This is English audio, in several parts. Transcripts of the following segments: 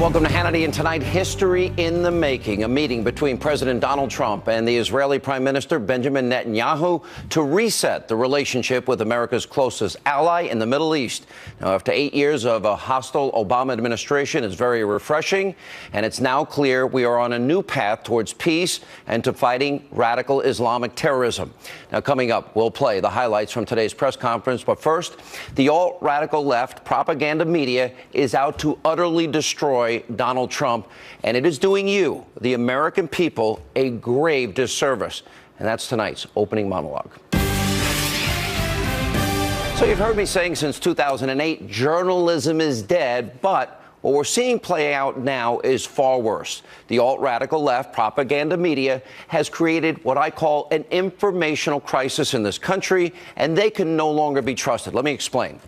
Welcome to Hannity, and tonight, history in the making. A meeting between President Donald Trump and the Israeli Prime Minister Benjamin Netanyahu to reset the relationship with America's closest ally in the Middle East. Now, after 8 years of a hostile Obama administration, it's very refreshing, and it's now clear we are on a new path towards peace and to fighting radical Islamic terrorism. Now, coming up, we'll play the highlights from today's press conference. But first, the alt-radical left propaganda media is out to utterly destroy Donald Trump, and it is doing you, the American people, a grave disservice. And that's tonight's opening monologue. So you've heard me saying since 2008, journalism is dead, but what we're seeing play out now is far worse. The alt-radical left propaganda media has created what I call an informational crisis in this country, and they can no longer be trusted. Let me explain.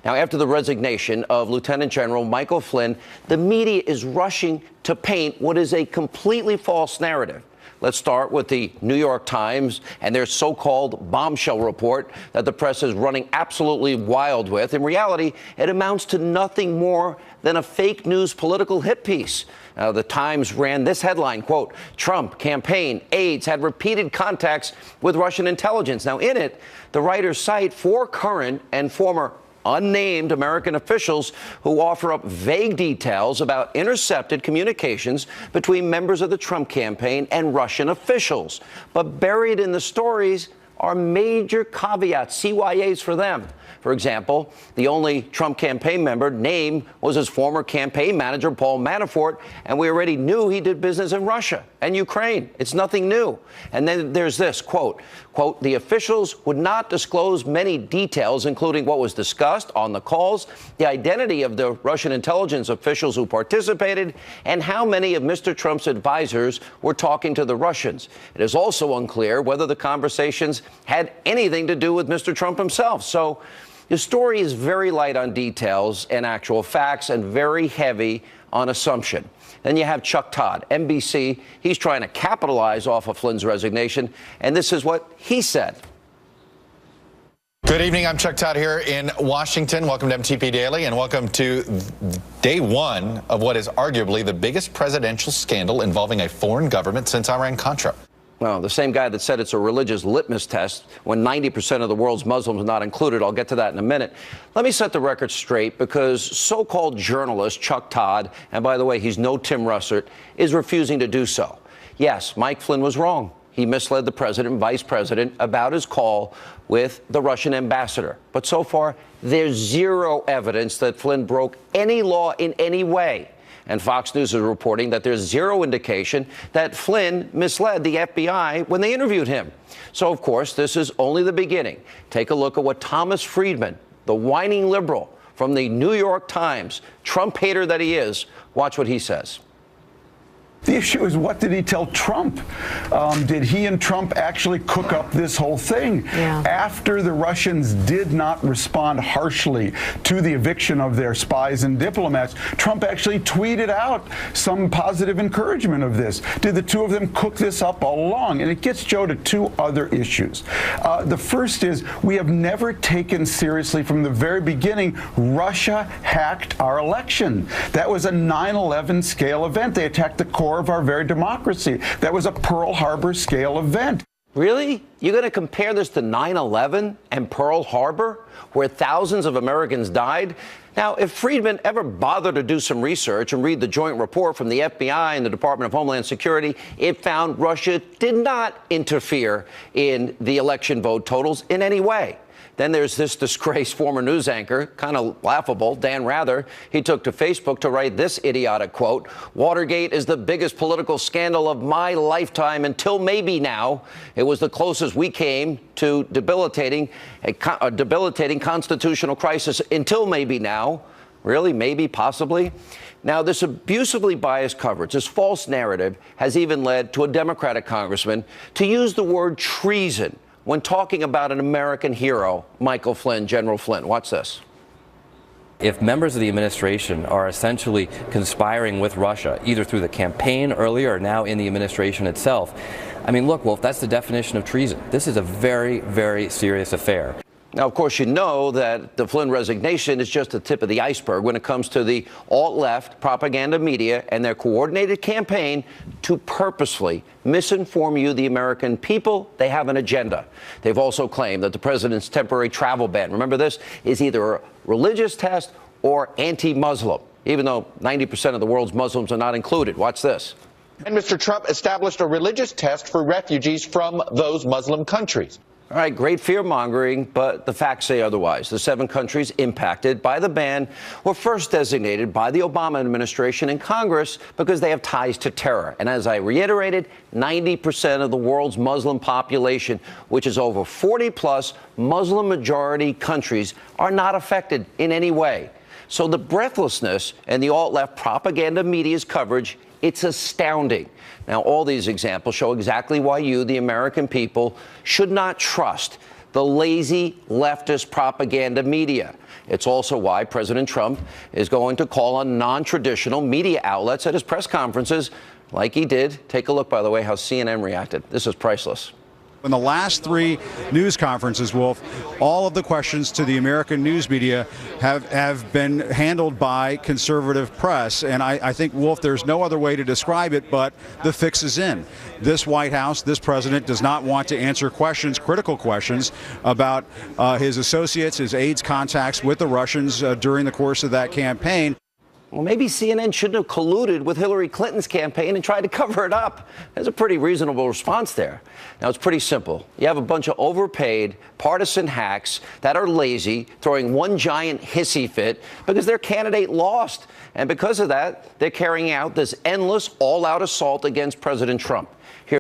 Now, after the resignation of Lieutenant General Michael Flynn, the media is rushing to paint what is a completely false narrative. Let's start with the New York Times and their so-called bombshell report that the press is running absolutely wild with. In reality, it amounts to nothing more than a fake news political hit piece. The Times ran this headline, quote, Trump campaign aides had repeated contacts with Russian intelligence. Now, in it, the writers cite 4 current and former unnamed American officials who offer up vague details about intercepted communications between members of the Trump campaign and Russian officials. But buried in the stories are major caveats, CYAs for them. For example, the only Trump campaign member named was his former campaign manager, Paul Manafort, and we already knew he did business in Russia and Ukraine. It's nothing new. And then there's this, quote, the officials would not disclose many details, including what was discussed on the calls, the identity of the Russian intelligence officials who participated, and how many of Mr. Trump's advisors were talking to the Russians. It is also unclear whether the conversations had anything to do with Mr. Trump himself. So the story is very light on details and actual facts and very heavy on assumption. Then you have Chuck Todd, NBC. He's trying to capitalize off of Flynn's resignation, and this is what he said. Good evening. I'm Chuck Todd here in Washington. Welcome to MTP Daily, and welcome to day one of what is arguably the biggest presidential scandal involving a foreign government since Iran-Contra. Well, the same guy that said it's a religious litmus test when 90% of the world's Muslims are not included. I'll get to that in a minute. Let me set the record straight, because so-called journalist Chuck Todd, and by the way, he's no Tim Russert, is refusing to do so. Yes, Mike Flynn was wrong. He misled the president and vice president about his call with the Russian ambassador. But so far, there's zero evidence that Flynn broke any law in any way. And Fox News is reporting that there's zero indication that Flynn misled the FBI when they interviewed him. So, of course, this is only the beginning. Take a look at what Thomas Friedman, the whining liberal from the New York Times, Trump hater that he is, watch what he says. The issue is, what did he tell Trump? Did he and Trump actually cook up this whole thing? Yeah. After the Russians did not respond harshly to the eviction of their spies and diplomats, Trump actually tweeted out some positive encouragement of this. Did the two of them cook this up all along? And it gets Joe to 2 other issues. The first is, we have never taken seriously from the very beginning, Russia hacked our election. That was a 9/11 scale event. They attacked the core of our very democracy. That was a Pearl Harbor scale event. Really? You're going to compare this to 9/11 and Pearl Harbor, where thousands of Americans died? Now, if Friedman ever bothered to do some research and read the joint report from the FBI and the Department of Homeland Security, it found Russia did not interfere in the election vote totals in any way. Then there's this disgraced former news anchor, kind of laughable, Dan Rather. He took to Facebook to write this idiotic quote: Watergate is the biggest political scandal of my lifetime until maybe now. It was the closest we came to debilitating a debilitating constitutional crisis until maybe now. Really? Maybe? Possibly? Now, this abusively biased coverage, this false narrative, has even led to a Democratic congressman to use the word treason when talking about an American hero, Michael Flynn, General Flynn. Watch this. If members of the administration are essentially conspiring with Russia, either through the campaign earlier or now in the administration itself, I mean, look, Wolf, that's the definition of treason. This is a very, very serious affair. Now, of course, you know that the Flynn resignation is just the tip of the iceberg when it comes to the alt-left propaganda media and their coordinated campaign to purposefully misinform you, the American people. They have an agenda. They've also claimed that the president's temporary travel ban, remember this, is either a religious test or anti-Muslim, even though 90% of the world's Muslims are not included. Watch this. And Mr. Trump established a religious test for refugees from those Muslim countries. All right, great fear-mongering, but the facts say otherwise. The 7 countries impacted by the ban were first designated by the Obama administration and Congress because they have ties to terror. And as I reiterated, 90% of the world's Muslim population, which is over 40-plus Muslim-majority countries, are not affected in any way. So the breathlessness and the alt-left propaganda media's coverage, it's astounding. Now, all these examples show exactly why you, the American people, should not trust the lazy leftist propaganda media. It's also why President Trump is going to call on non-traditional media outlets at his press conferences, like he did. Take a look, by the way, how CNN reacted. This is priceless. In the last 3 news conferences, Wolf, all of the questions to the American news media have been handled by conservative press. And I think, Wolf, there's no other way to describe it, but the fix is in. This White House, this president does not want to answer questions, critical questions, about his associates, his aides' contacts with the Russians during the course of that campaign. Well, maybe CNN shouldn't have colluded with Hillary Clinton's campaign and tried to cover it up. There's a pretty reasonable response there. Now, it's pretty simple. You have a bunch of overpaid partisan hacks that are lazy, throwing one giant hissy fit because their candidate lost. And because of that, they're carrying out this endless all-out assault against President Trump.